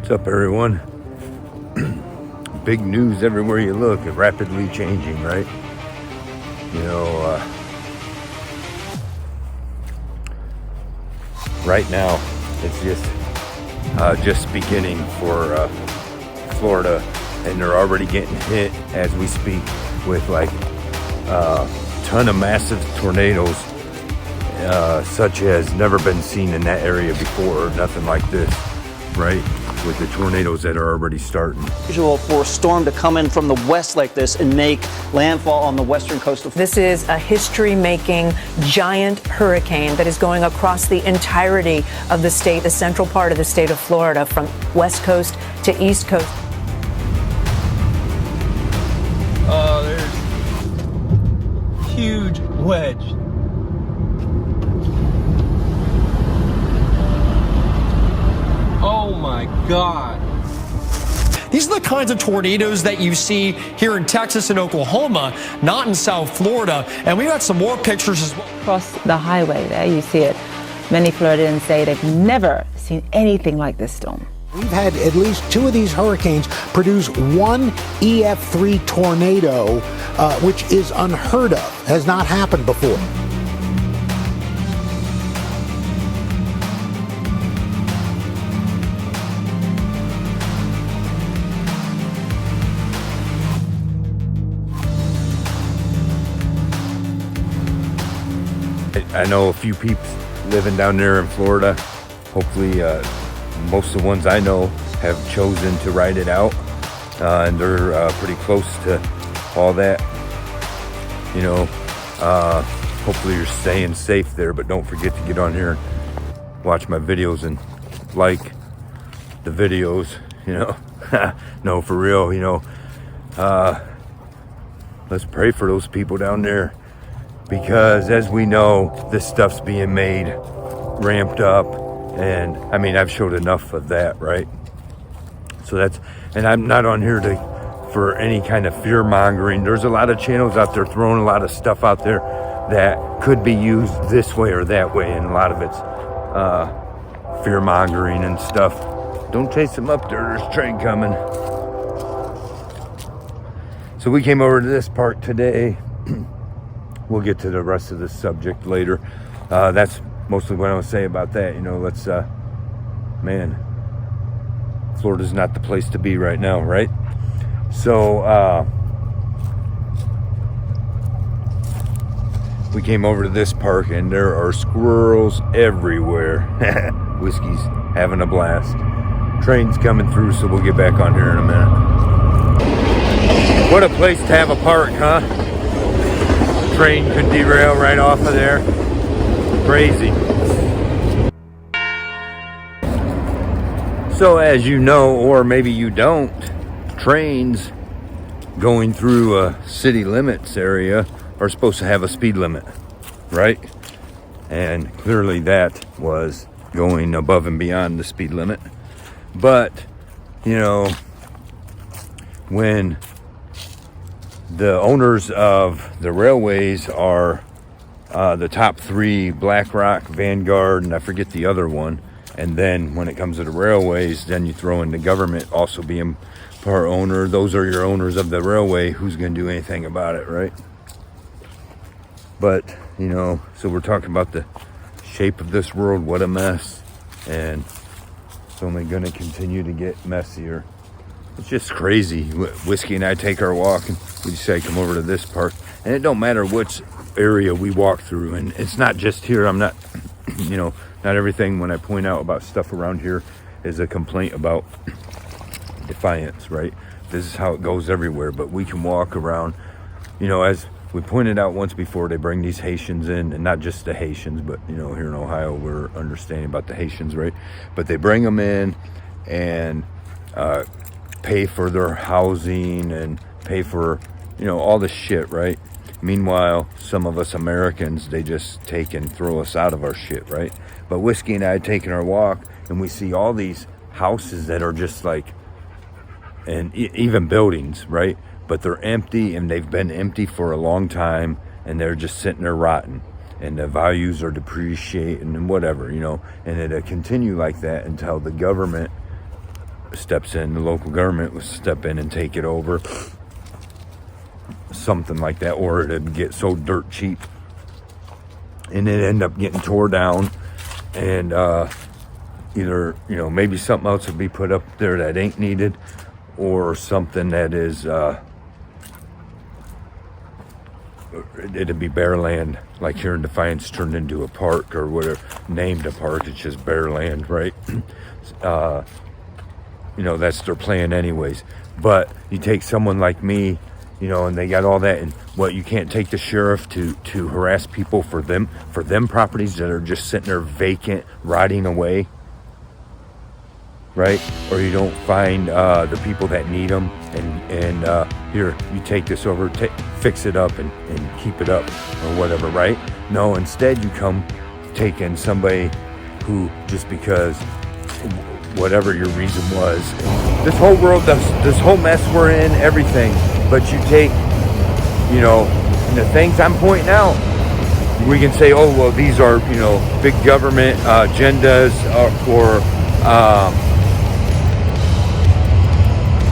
What's up, everyone? Big news everywhere you look, rapidly changing, right? You know, right now it's just beginning for Florida, and they're already getting hit as we speak with like a ton of massive tornadoes, such as never been seen in that area before. Nothing like this, right? With the tornadoes that are already starting. Usual for a storm to come in from the west like this and make landfall on the western coast of This is a history-making giant hurricane that is going across the entirety of the state, the central part of the state of Florida, from west coast to east coast. Oh, there's huge wedge. Oh my God. These are the kinds of tornadoes that you see here in Texas and Oklahoma, not in South Florida. And we got some more pictures as well. Across the highway there, you see it. Many Floridians say they've never seen anything like this storm. We've had at least two of these hurricanes produce one EF3 tornado, which is unheard of, has not happened before. I know a few peeps living down there in Florida. Hopefully, most of the ones I know have chosen to ride it out, and they're pretty close to all that. You know, hopefully you're staying safe there, but don't forget to get on here and watch my videos and like the videos, you know. No, for real, you know. Let's pray for those people down there. Because as we know, this stuff's being made, ramped up, and I mean, I've showed enough of that, right? So that's, and I'm not on here for any kind of fear mongering. There's a lot of channels out there throwing a lot of stuff out there that could be used this way or that way, and a lot of it's fear mongering and stuff. Don't chase them up there, there's a train coming. So we came over to this part today. We'll get to the rest of this subject later. That's mostly what I want to say about that. You know, let's, man, Florida's not the place to be right now, right? So, we came over to this park and there are squirrels everywhere. Whiskey's having a blast. Train's coming through, so we'll get back on here in a minute. What a place to have a park, huh? Train could derail right off of there. Crazy. So as you know, or maybe you don't, trains going through a city limits area are supposed to have a speed limit, right? And clearly that was going above and beyond the speed limit. But, you know, when the owners of the railways are the top three, BlackRock, Vanguard, and I forget the other one. And then when it comes to the railways, then you throw in the government also being part owner. Those are your owners of the railway. Who's going to do anything about it, right? But, you know, so we're talking about the shape of this world. What a mess. And it's only going to continue to get messier. It's just crazy. Whiskey and I take our walk and we decide to come over to this park. And it don't matter which area we walk through. And it's not just here. I'm not, you know, not everything when I point out about stuff around here is a complaint about defiance, right? This is how it goes everywhere. But we can walk around, you know, as we pointed out once before, they bring these Haitians in, and not just the Haitians, but, you know, here in Ohio, we're understanding about the Haitians, right? But they bring them in and pay for their housing and pay for, you know, all this shit, right? Meanwhile, some of us Americans, they just take and throw us out of our shit, right? But Whiskey and I are taking our walk, and we see all these houses that are just like, and even buildings, right? But they're empty, and they've been empty for a long time, and they're just sitting there rotten. And the values are depreciating and whatever, you know. And it'll continue like that until the government steps in, the local government will step in and take it over. Something like that, or it'd get so dirt cheap and it end up getting tore down, and either, you know, maybe something else would be put up there that ain't needed, or something that is it'd be bare land, like here in Defiance, turned into a park or whatever, named a park. It's just bare land, right? You know, that's their plan anyways. But you take someone like me, you know, and they got all that, and what, you can't take the sheriff to harass people for them properties that are just sitting there vacant, rotting away, right? Or you don't find the people that need them, and here, you take this over, fix it up and keep it up or whatever, right? No, instead you come taking somebody who, just because whatever your reason was, this whole world, this whole mess we're in, everything, but you take, you know, the things I'm pointing out, we can say, oh, well, these are, you know, big government agendas or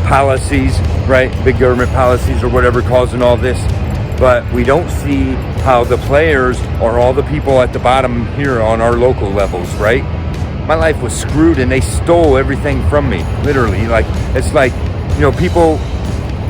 policies, right? Big government policies or whatever causing all this. But we don't see how the players are all the people at the bottom here on our local levels, right? My life was screwed and they stole everything from me, literally. Like, it's like, you know, people,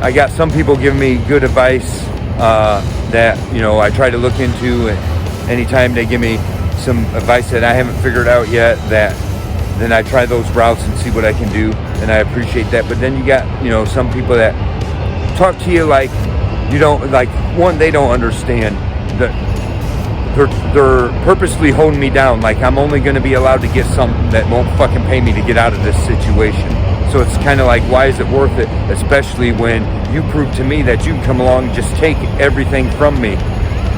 I got some people giving me good advice that, you know, I try to look into, and anytime they give me some advice that I haven't figured out yet, then I try those routes and see what I can do, and I appreciate that. But then you got, you know, some people that talk to you like you don't, like, one, they don't understand that they're purposely holding me down, like I'm only going to be allowed to get something that won't fucking pay me to get out of this situation. So it's kind of like, why is it worth it? Especially when you prove to me that you can come along and just take everything from me,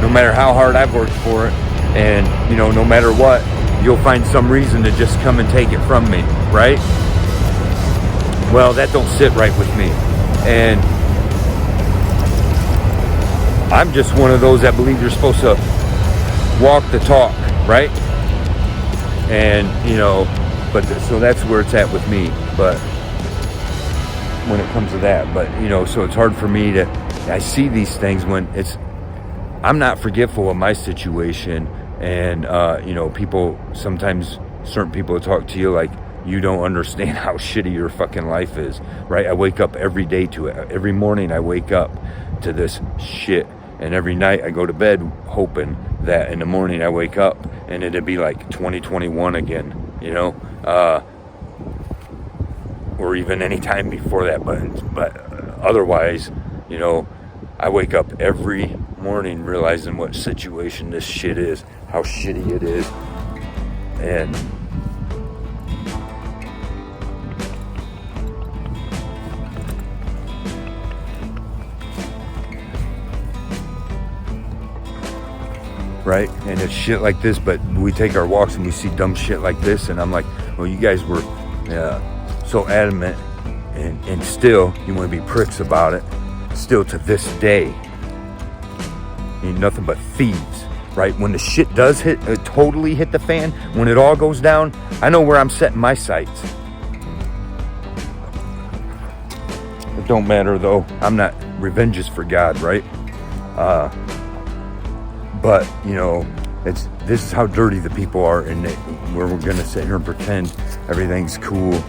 no matter how hard I've worked for it, and, you know, no matter what, you'll find some reason to just come and take it from me, right? Well, that don't sit right with me. And I'm just one of those that believe you're supposed to walk the talk, right? And, you know, but so that's where it's at with me. But when it comes to that, but, you know, so it's hard for me to, I see these things when I'm not forgetful of my situation. And, you know, people, sometimes certain people talk to you like you don't understand how shitty your fucking life is, right? I wake up every day to it. Every morning I wake up to this shit. And every night I go to bed hoping that in the morning I wake up and it'd be like 2021 again, you know? Or even any time before that. But otherwise, you know, I wake up every morning realizing what situation this shit is, how shitty it is. And right? And it's shit like this, but we take our walks and we see dumb shit like this, and I'm like, well, you guys were so adamant, and still you want to be pricks about it. Still to this day, ain't nothing but thieves, right? When the shit does totally hit the fan, when it all goes down, I know where I'm setting my sights. It don't matter though. I'm not, revenge is for God, right? But, you know, this is how dirty the people are, and where we're going to sit here and pretend everything's cool,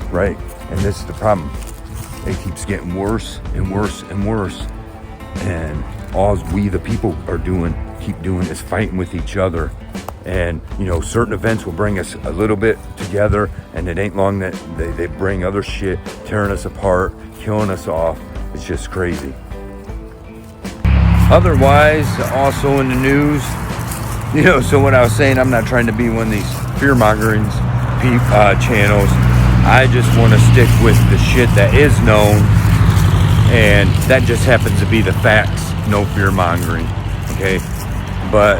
right? And this is the problem. It keeps getting worse and worse and worse. And all we, the people, keep doing is fighting with each other. And, you know, certain events will bring us a little bit together, and it ain't long that they bring other shit, tearing us apart, killing us off. It's just crazy. Otherwise, also in the news, you know, so what I was saying, I'm not trying to be one of these fear-mongering channels. I just want to stick with the shit that is known, and that just happens to be the facts, no fear-mongering, okay? But,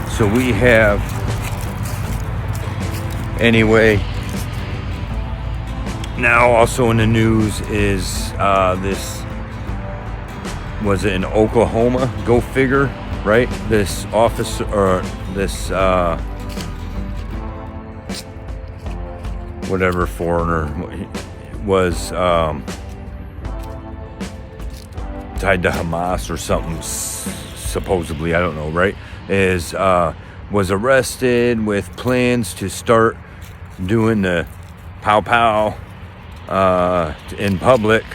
so we have, anyway, now also in the news is this, was it in Oklahoma? Go figure, right? This officer, or this whatever foreigner was tied to Hamas or something, supposedly, I don't know, right? Was arrested with plans to start doing the pow in public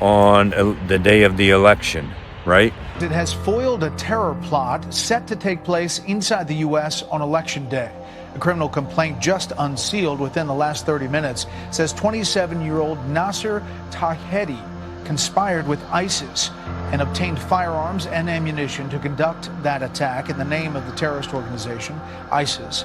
on the day of the election, right? It has foiled a terror plot set to take place inside the U.S. on Election Day. A criminal complaint just unsealed within the last 30 minutes says 27-year-old Nasser Tahedi conspired with ISIS and obtained firearms and ammunition to conduct that attack in the name of the terrorist organization, ISIS.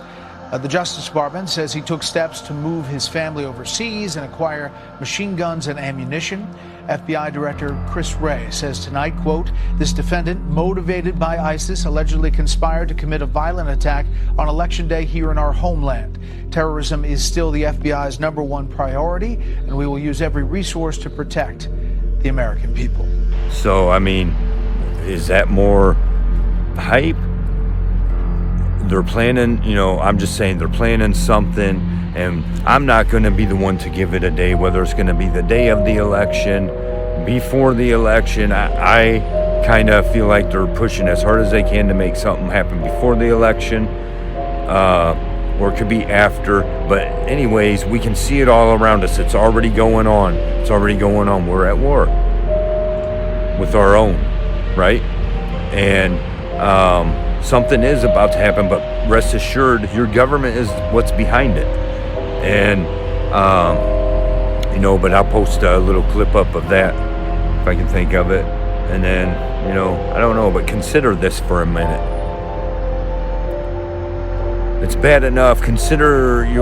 The Justice Department says he took steps to move his family overseas and acquire machine guns and ammunition. FBI Director Chris Wray says tonight, quote, this defendant, motivated by ISIS, allegedly conspired to commit a violent attack on Election Day here in our homeland. Terrorism is still the FBI's #1 priority, and we will use every resource to protect the American people. So, I mean, is that more hype? They're planning, I'm just saying they're planning something, and I'm not going to be the one to give it a day, whether it's going to be the day of the election, before the election. I kind of feel like they're pushing as hard as they can to make something happen before the election, or it could be after. But anyways, we can see it all around us. It's already going on. We're at war with our own, right? And something is about to happen, but rest assured, your government is what's behind it. And, but I'll post a little clip up of that if I can think of it. And then, I don't know, but consider this for a minute. It's bad enough. Consider it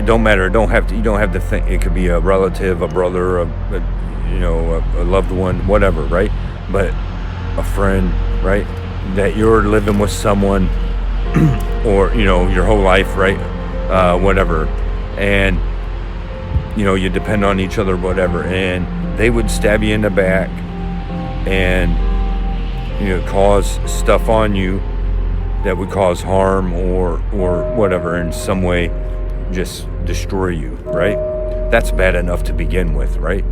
don't matter. You don't have to think. It could be a relative, a brother, a loved one, whatever, right? But a friend, right? That you're living with someone or, your whole life, right? Whatever. And, you depend on each other, whatever. And they would stab you in the back and, cause stuff on you that would cause harm or whatever in some way, just destroy you, right? That's bad enough to begin with, right?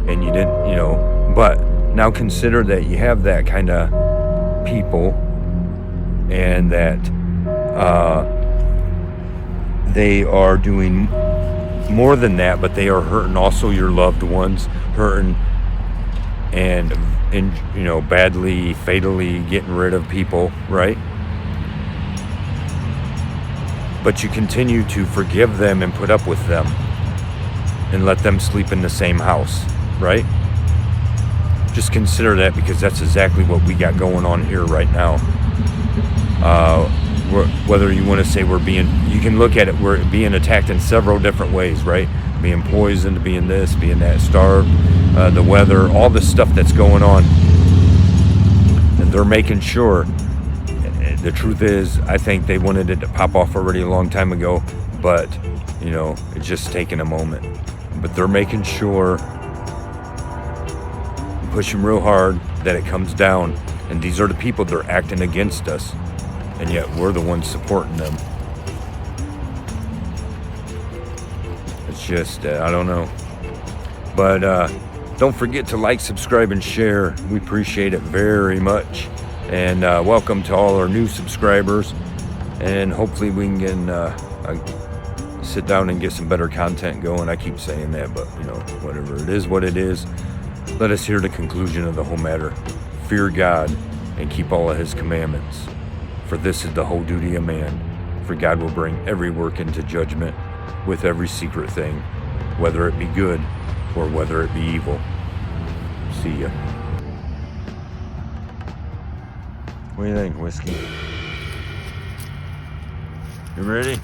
And you didn't, but now consider that you have that kind of people and that they are doing more than that, but they are hurting also your loved ones, hurting and badly, fatally getting rid of people, right? But you continue to forgive them and put up with them and let them sleep in the same house, right? Just consider that, because that's exactly what we got going on here right now. Whether you want to say you can look at it, we're being attacked in several different ways, right? Being poisoned, being this, being that, starved, the weather, all this stuff that's going on. And they're making sure. The truth is, I think they wanted it to pop off already a long time ago, but, it's just taking a moment. But they're making sure, pushing real hard, that it comes down. And these are the people that are acting against us, and yet we're the ones supporting them. It's just, I don't know. But don't forget to like, subscribe, and share. We appreciate it very much. And welcome to all our new subscribers. And hopefully we can sit down and get some better content going. I keep saying that, but whatever. It is what it is. Let us hear the conclusion of the whole matter. Fear God and keep all of his commandments. For this is the whole duty of man. For God will bring every work into judgment with every secret thing, whether it be good or whether it be evil. See ya. What do you think, Whiskey? You ready?